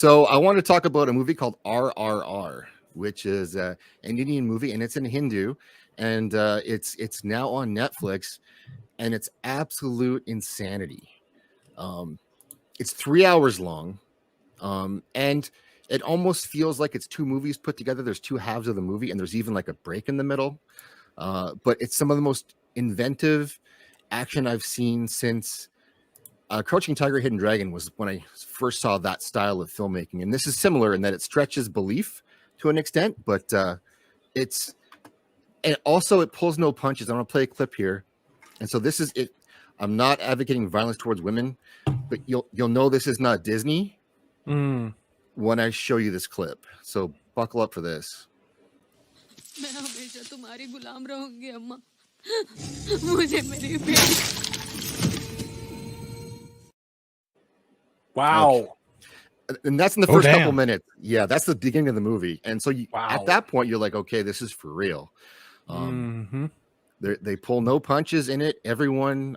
So I want to talk about a movie called RRR, which is an Indian movie, and it's in Hindu, and it's now on Netflix, and it's absolute insanity. Um, it's 3 hours long, and it almost feels like it's two movies put together. There's two halves of the movie, and there's even like a break in the middle. But it's some of the most inventive action I've seen since Crouching Tiger, Hidden Dragon was when I first saw that style of filmmaking. And this is similar in that it stretches belief to an extent, but it's and also it pulls no punches. I'm going to play a clip here. And so this is it. I'm not advocating violence towards women, but you'll know this is not Disney when I show you this clip. So buckle up for this. Wow. Okay. And that's in the first couple minutes. Yeah, that's the beginning of the movie. And so at that point, you're like, okay, this is for real. They pull no punches in it. Everyone,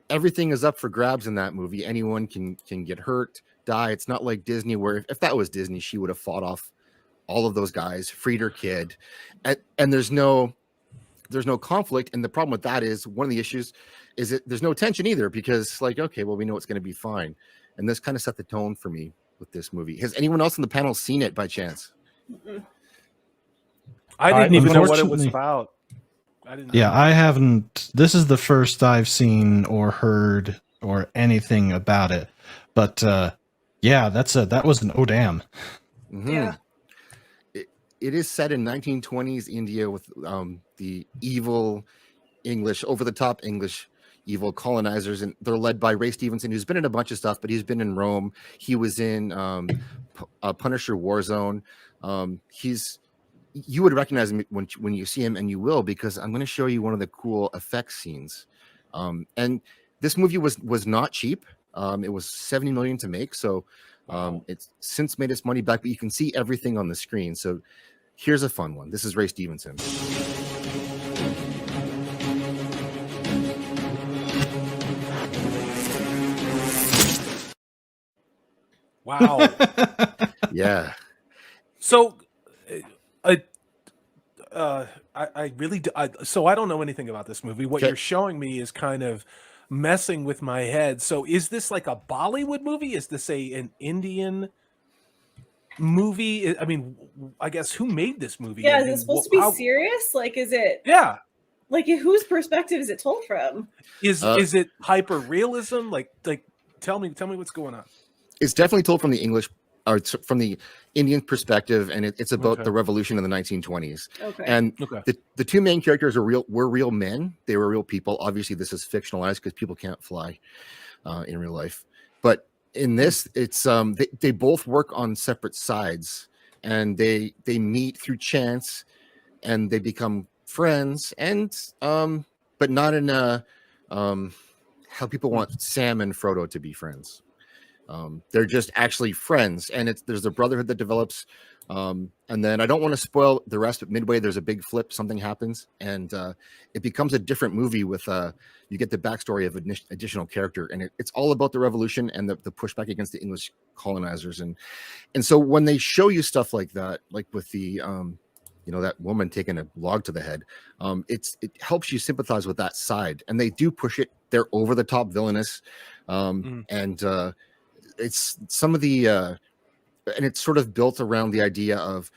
everything is up for grabs in that movie. Anyone can get hurt, die. It's not like Disney, where if that was Disney, she would have fought off all of those guys, freed her kid, and there's no conflict. And the problem with that is one of the issues is that there's no tension either, because like, okay, well, we know it's going to be fine. And this kind of set the tone for me with this movie. Has anyone else on the panel seen it by chance? I didn't even know what it was about. I haven't. This is the first I've seen or heard or anything about it. But that was an oh damn. Yeah. It is set in 1920s India with the evil English, over-the-top English evil colonizers, and they're led by Ray Stevenson, who's been in a bunch of stuff, but he's been in Rome. He was in Punisher Warzone. You would recognize him when you see him, and you will, because I'm going to show you one of the cool effects scenes. And this movie was not cheap. It was $70 million to make, so it's since made its money back, but you can see everything on the screen. So here's a fun one. This is Ray Stevenson. Wow. Yeah. So I really so I don't know anything about this movie. What you're showing me is kind of messing with my head. So is this like a Bollywood movie? Is this an Indian movie? I mean, I guess who made this movie? Yeah, is it supposed to be serious? Like, is it? Yeah. Like, whose perspective is it told from? Is it hyper realism? Like, tell me what's going on. It's definitely told from the English, or from the Indian perspective, and it's about the revolution in the 1920s. Okay. And the two main characters were real men. They were real people. Obviously, this is fictionalized because people can't fly in real life. But in this, it's they both work on separate sides, and they meet through chance, and they become friends, and but not in a how people want Sam and Frodo to be friends. They're just actually friends, and there's a brotherhood that develops, and then I don't want to spoil the rest, but midway there's a big flip, something happens, and it becomes a different movie with you get the backstory of an additional character, and it's all about the revolution and the pushback against the English colonizers, and so when they show you stuff like that, like with the that woman taking a log to the head, it helps you sympathize with that side, and they do push it. They're over the top villainous, and it's some of the and it's sort of built around the idea of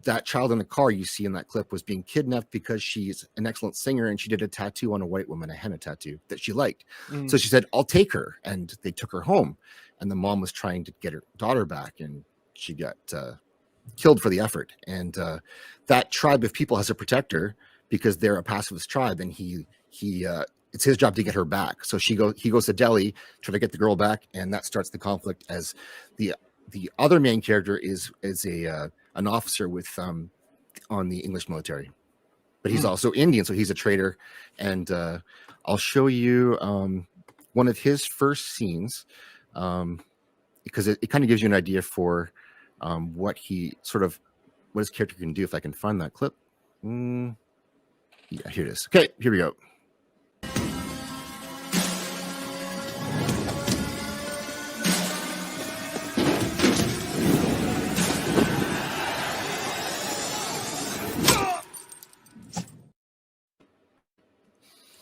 that child in the car you see in that clip was being kidnapped because she's an excellent singer, and she did a tattoo on a white woman, a henna tattoo that she liked. So she said, I'll take her, and they took her home, and the mom was trying to get her daughter back, and she got killed for the effort. And that tribe of people has a protector because they're a pacifist tribe, and he it's his job to get her back. So he goes to Delhi, try to get the girl back, and that starts the conflict. As the other main character is an officer with on the English military, but he's also Indian, so he's a traitor. And I'll show you one of his first scenes, because it kind of gives you an idea for what his character can do. If I can find that clip. Yeah, here it is. Okay, here we go.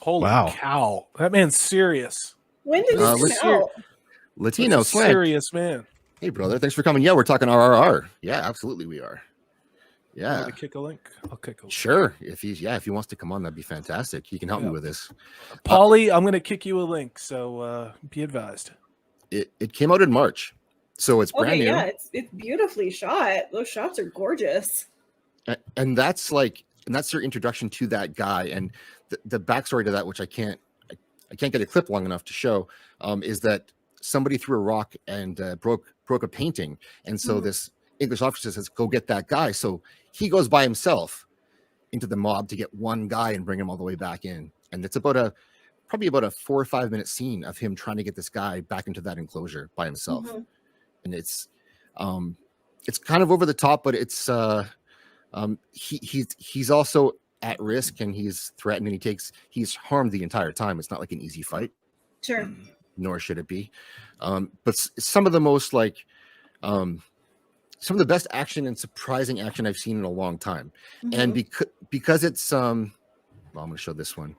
Holy Wow. cow. That man's serious. When did Uh, this let's come out? Latino That's a Slant. serious man. Hey, brother. Thanks for coming. Yeah, we're talking RRR. Yeah, absolutely, we are. I'm Yeah, gonna kick a link. I'll kick a link. sure. If he wants to come on, that'd be fantastic. He can help me Yeah. with this. Paulie, I'm gonna kick you a link, so be advised. It came out in March, so it's brand Okay, new. yeah, it's beautifully shot. Those shots are gorgeous. And that's your introduction to that guy, and the backstory to that, which I can't get a clip long enough to show, is that somebody threw a rock and broke a painting, and so this English officer says, "Go get that guy." So he goes by himself into the mob to get one guy and bring him all the way back in, and it's probably about a 4 or 5 minute scene of him trying to get this guy back into that enclosure by himself, and it's kind of over the top, but it's he's also at risk, and he's threatened, and he's harmed the entire time. It's not like an easy fight, Sure. nor should it be. But some of the most some of the best action and surprising action I've seen in a long time. And because it's well, I'm going to show this one.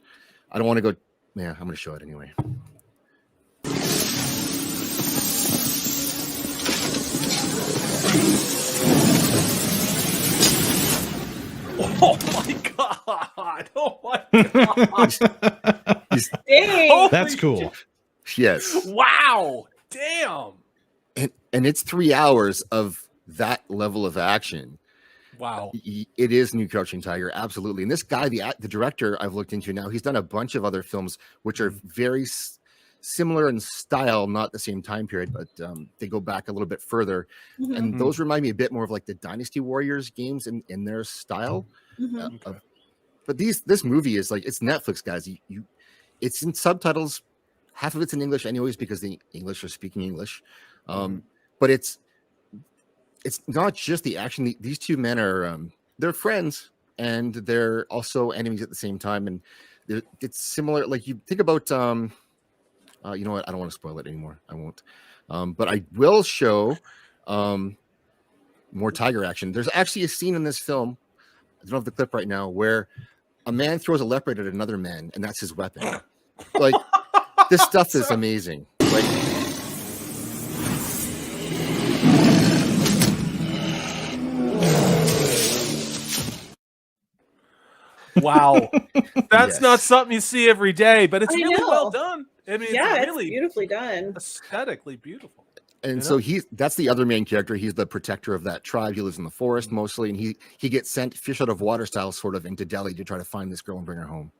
I don't want to go. Yeah, I'm going to show it anyway. Oh my god! Oh my god! Dang. That's cool. Yes. Wow! Damn! And it's 3 hours of that level of action. Wow. It is New Crouching Tiger, absolutely. And this guy, the director I've looked into now, he's done a bunch of other films which are very similar in style, not the same time period, but they go back a little bit further. And those remind me a bit more of like the Dynasty Warriors games in their style. But this movie is like, it's Netflix, guys. It's in subtitles. Half of it's in English anyways, because the English are speaking English. But it's not just the action. These two men are they're friends, and they're also enemies at the same time. And it's similar. Like, you think about you know what? I don't want to spoil it anymore. I won't. But I will show more tiger action. There's actually a scene in this film, I don't have the clip right now, where a man throws a leopard at another man, and that's his weapon. Like, this stuff is amazing. Like, Wow. That's Yes. not something you see every day, but it's I really know. well done. I mean, Yeah, it's it's really beautifully done. aesthetically beautiful. and so that's the other main character. He's the protector of that tribe. He lives in the forest mostly, and he gets sent fish out of water style sort of into Delhi to try to find this girl and bring her home.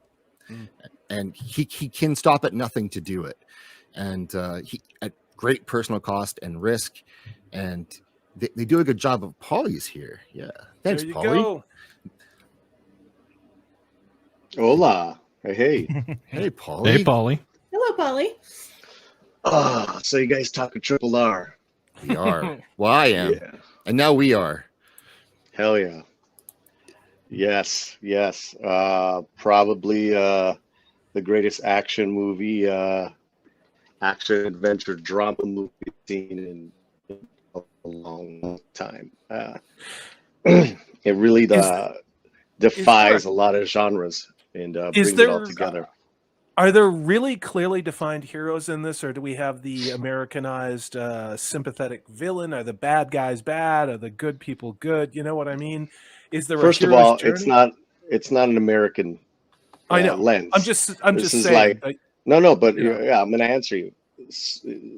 And he can stop at nothing to do it. And he at great personal cost and risk. And they do a good job of Paulie's here. Yeah. Thanks, There you Paulie. go. Hola. Hey. Hey, Paulie. Hey, Paulie. Hello, Polly. So you guys talking triple R? We are. Well, I am. Yeah. And now we are. Hell yeah. Yes. Probably the greatest action movie, action adventure drama movie we've seen in a long time. It really defies a lot of genres and brings it all together. Are there really clearly defined heroes in this, or do we have the Americanized sympathetic villain? Are the bad guys bad? Are the good people good? You know what I mean? Is there First a of hero's all, journey? it's not an American I know. lens. I'm just is saying. like, no, but Yeah. yeah, I'm going to answer you.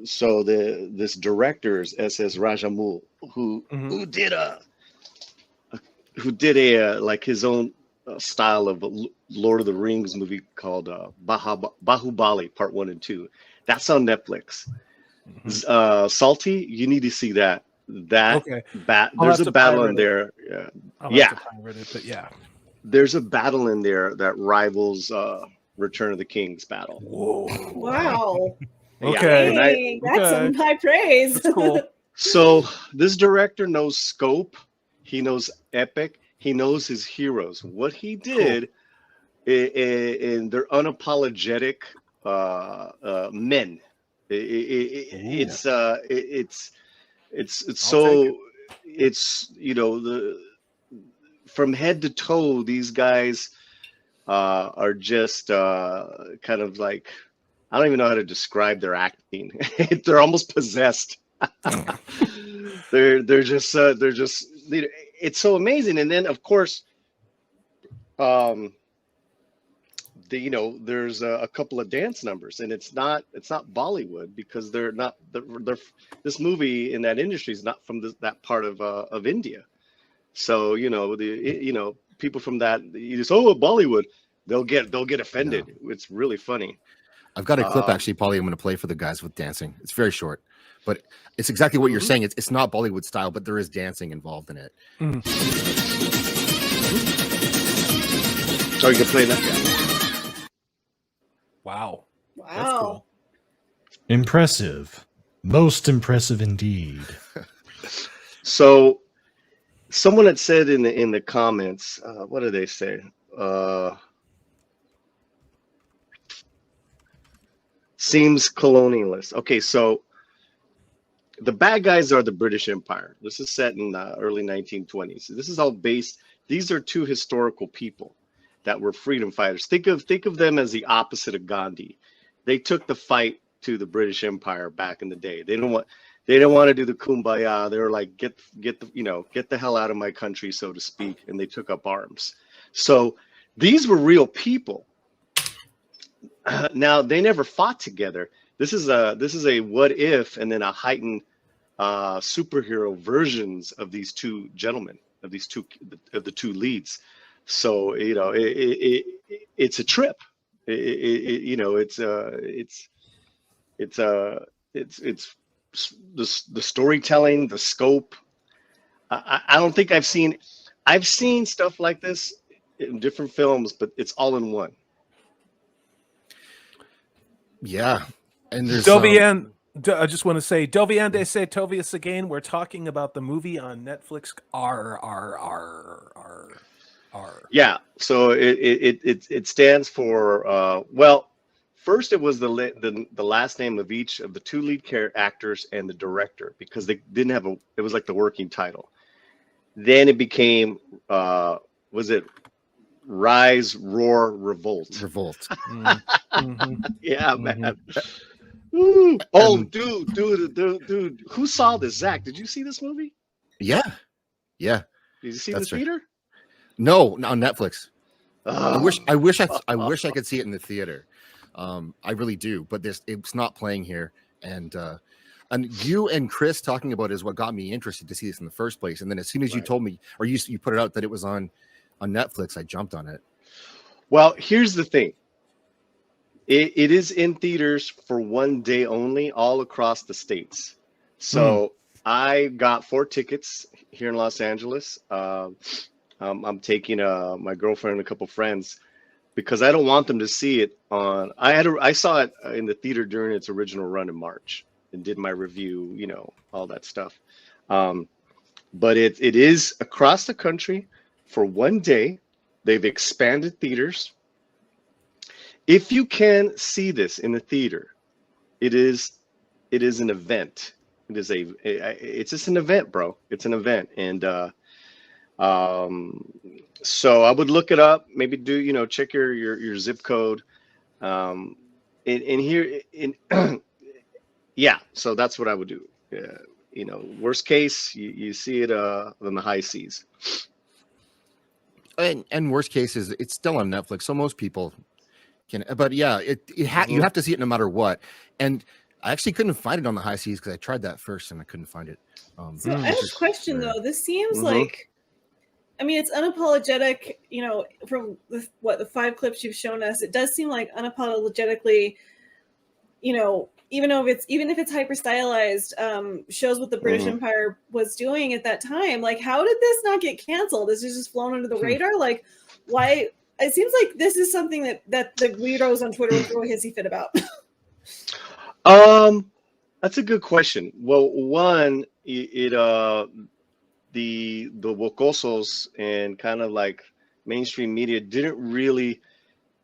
So this director is SS Rajamouli, who did a like his own style of a Lord of the Rings movie called Bahubali Part 1 and 2. That's on Netflix. Salty, you need to see that. Okay. There's a battle in there. I'll have to pirate it, but yeah. There's a battle in there that rivals Return of the King's battle. Whoa. Wow. Okay. Dang, that's some high praise. That's cool. So this director knows scope. He knows epic. He knows his heroes. What he did, and they're unapologetic men. It's you know, from head to toe, these guys are just kind of like, I don't even know how to describe their acting. They're almost possessed. they're just it's so amazing. And then of course, there's a couple of dance numbers, and it's not Bollywood, because they're this movie in that industry is not from that part of India. So people from that, you just, Bollywood, they'll get offended. Yeah. It's really funny. I've got a clip actually, Paulie, I'm going to play for the guys with dancing. It's very short, but it's exactly what you're saying. It's not Bollywood style, but there is dancing involved in it. So you can play that. Wow. That's cool. Impressive. Most impressive indeed. So someone had said in the comments, what did they say? Seems colonialist. Okay, so the bad guys are the British Empire. This is set in the early 1920s. This is all based. These are two historical people that were freedom fighters. Think of them as the opposite of Gandhi. They took the fight to the British Empire back in the day. They don't want to do the kumbaya. They were like, get the hell out of my country, so to speak, and they took up arms. So these were real people. Now they never fought together. This is a what if, and then a heightened superhero versions of these two gentlemen, of the two leads. So it's a trip. It's the storytelling, the scope. I don't think I've seen stuff like this in different films, but it's all in one. Yeah, and there's I just want to say, Doviande se Tovius again. We're talking about the movie on Netflix, RRR. Yeah, so it stands for first it was the last name of each of the two lead actors and the director, because they didn't have it was like the working title. Then it became was it Rise, Roar, Revolt? Revolt. Yeah, man. Ooh. Oh, dude! Who saw this? Zach, did you see this movie? Yeah. Did you see the theater? No, on Netflix. Oh. I wish I could see it in the theater. I really do, but it's not playing here. And you and Chris talking about it is what got me interested to see this in the first place. And then as soon as you told me, or you put it out that it was on Netflix, I jumped on it. Well, here's the thing. It is in theaters for one day only, all across the states. So I got 4 tickets here in Los Angeles. I'm taking my girlfriend and a couple friends, because I don't want them to see it on. I saw it in the theater during its original run in March and did my review, all that stuff. But it is across the country for one day. They've expanded theaters. If you can see this in the theater, it is an event. It's just an event, bro. It's an event. And so I would look it up, maybe do, check your zip code. And here yeah, so that's what I would do. Worst case, you see it on the high seas. And worst case is it's still on Netflix, so most people can. But yeah, you have to see it no matter what. And I actually couldn't find it on the high seas because I tried that first and I couldn't find it. So I have a question though. This seems like, I mean, it's unapologetic. From the 5 clips you've shown us, it does seem like unapologetically, even if it's hyper stylized, shows what the British Empire was doing at that time. Like, how did this not get canceled? This is just flown under the radar. Like, why? It seems like this is something that the weirdos on Twitter would throw a hissy fit about. That's a good question. Well, one, the Wocosos and kind of like mainstream media didn't really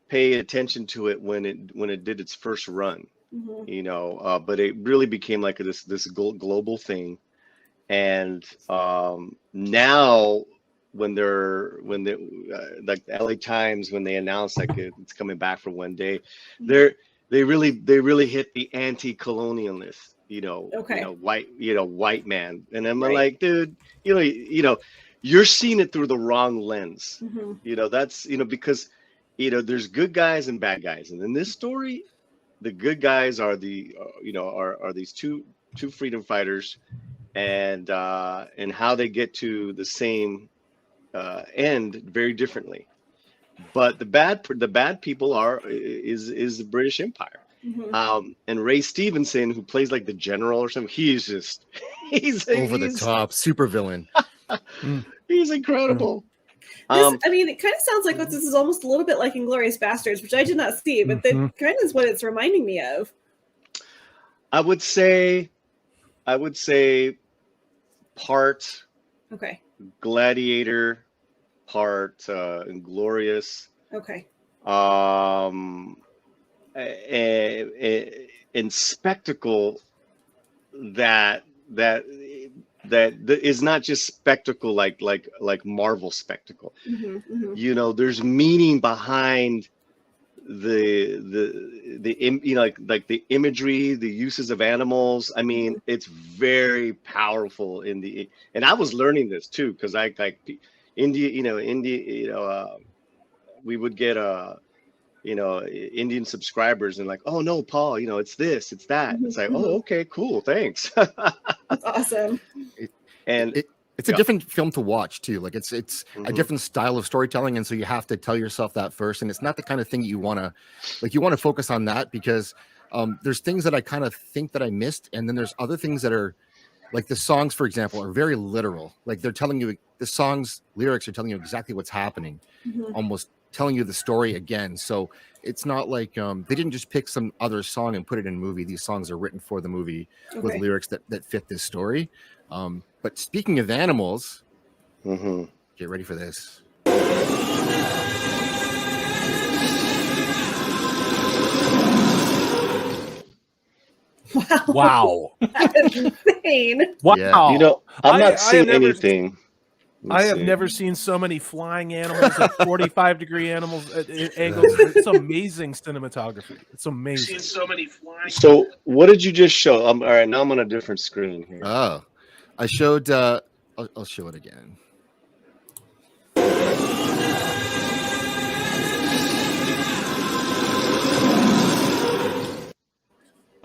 pay attention to it when it did its first run. But it really became like this global thing, and now when they like the LA Times, when they announce like it's coming back for one day, they really hit the anti-colonialist, Okay. white man. And I'm Right. like, dude, you're seeing it through the wrong lens. That's because there's good guys and bad guys, and in this story, the good guys are are these two freedom fighters, and how they get to the same end very differently. But the bad people is the British Empire. And Ray Stevenson, who plays like the general or something, he's Over the top, super villain. He's incredible. I mean, it kind of sounds like what this is almost a little bit like Inglourious Bastards, which I did not see, but that kind of is what it's reminding me of. I would say part Gladiator, part Inglourious. Okay. And spectacle that is not just spectacle like Marvel spectacle. There's meaning behind the like the imagery, the uses of animals. I mean, it's very powerful and I was learning this too, because I like India, we would get Indian subscribers and like, oh no, Paul, it's this, it's that. It's like, oh, okay, cool, thanks. That's awesome. It's a different film to watch too. Like it's a different style of storytelling, and so you have to tell yourself that first. And it's not the kind of thing you want to focus on that, because there's things that I kind of think that I missed, and then there's other things that are like the songs, for example, are very literal. Like they're telling you, the songs lyrics are telling you exactly what's happening, almost telling you the story again. So it's not like they didn't just pick some other song and put it in a movie. These songs are written for the movie with lyrics that fit this story. But speaking of animals, get ready for this. Wow. That is insane. Wow. Yeah. I'm not seeing anything. I have never seen so many flying animals at 45-degree angles. It's amazing cinematography. It's amazing. So many flying. So what did you just show? All right, now I'm on a different screen here. Oh, I showed. I'll show it again.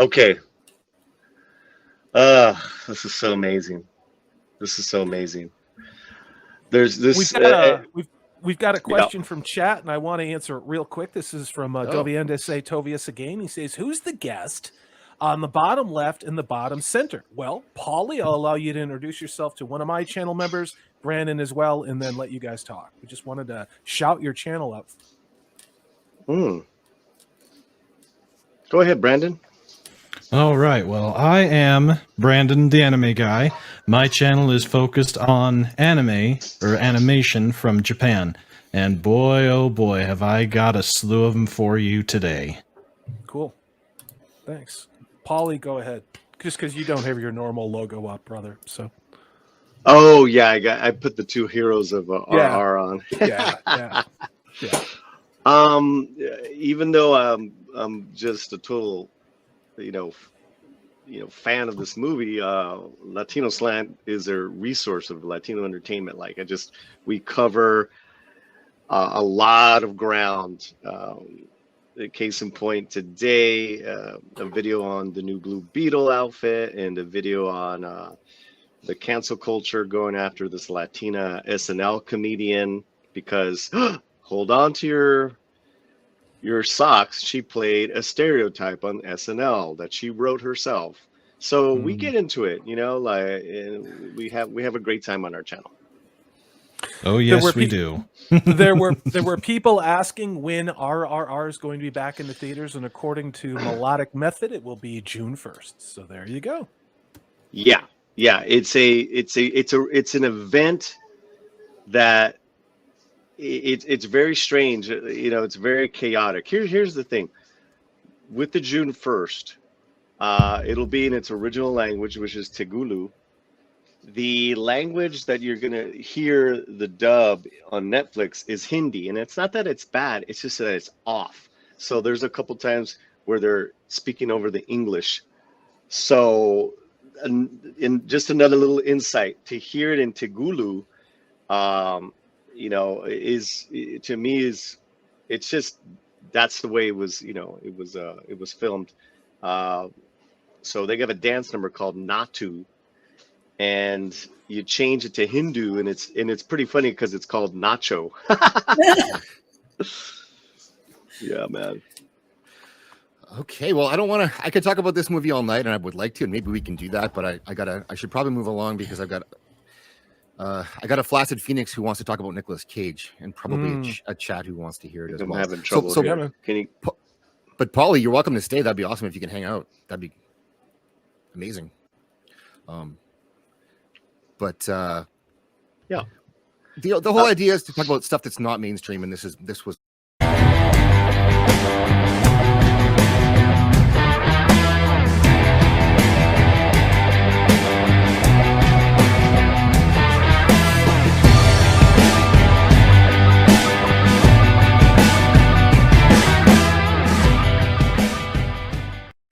Okay. This is so amazing. This is so amazing. There's this. We've got a question from chat, and I want to answer it real quick. This is from Doviendese Tovius again. He says, "Who's the guest on the bottom left and the bottom center?" Well, Paulie, I'll allow you to introduce yourself to one of my channel members, Brandon as well, and then let you guys talk. We just wanted to shout your channel out. Go ahead, Brandon. All right. Well, I am Brandon, the anime guy. My channel is focused on anime or animation from Japan. And boy, oh boy, have I got a slew of them for you today. Cool. Thanks. Paulie, go ahead. Just because you don't have your normal logo up, brother. So. Oh, yeah. I put the two heroes of RR on. Yeah. Even though I'm just a total fan of this movie, Latino Slant is a resource of Latino entertainment. Like we cover a lot of ground. Case in point today, a video on the new Blue Beetle outfit and a video on the cancel culture going after this Latina SNL comedian, because hold on to your socks, she played a stereotype on SNL that she wrote herself. So we get into it, we have a great time on our channel. Oh yes, we do. there were people asking when RRR is going to be back in the theaters, and according to Melodic Method, it will be June 1st. So there you go. Yeah. It's an event that it's very strange. It's very chaotic. Here's the thing. With the June 1st, it'll be in its original language, which is Tegulu. the language that you're gonna hear the dub on Netflix is Hindi, and it's not that it's bad, it's just that it's off. So there's a couple times where they're speaking over the English. So, in just another little insight, to hear it in Tigulu, you know, is to me is it's just that's the way it was. You know, it was filmed. So they have a dance number called Natu, and you change it to Hindu, and it's pretty funny because it's called Nacho. Yeah, man. Okay, well, I don't want to. I could talk about this movie all night, and I would like to, and maybe we can do that. But I should probably move along because I got a flaccid Phoenix who wants to talk about Nicolas Cage, and probably a chat who wants to hear it as I'm well. having trouble So here. Can you? But Paulie, you're welcome to stay. That'd be awesome if you can hang out. That'd be amazing. But yeah, the whole idea is to talk about stuff that's not mainstream, and this was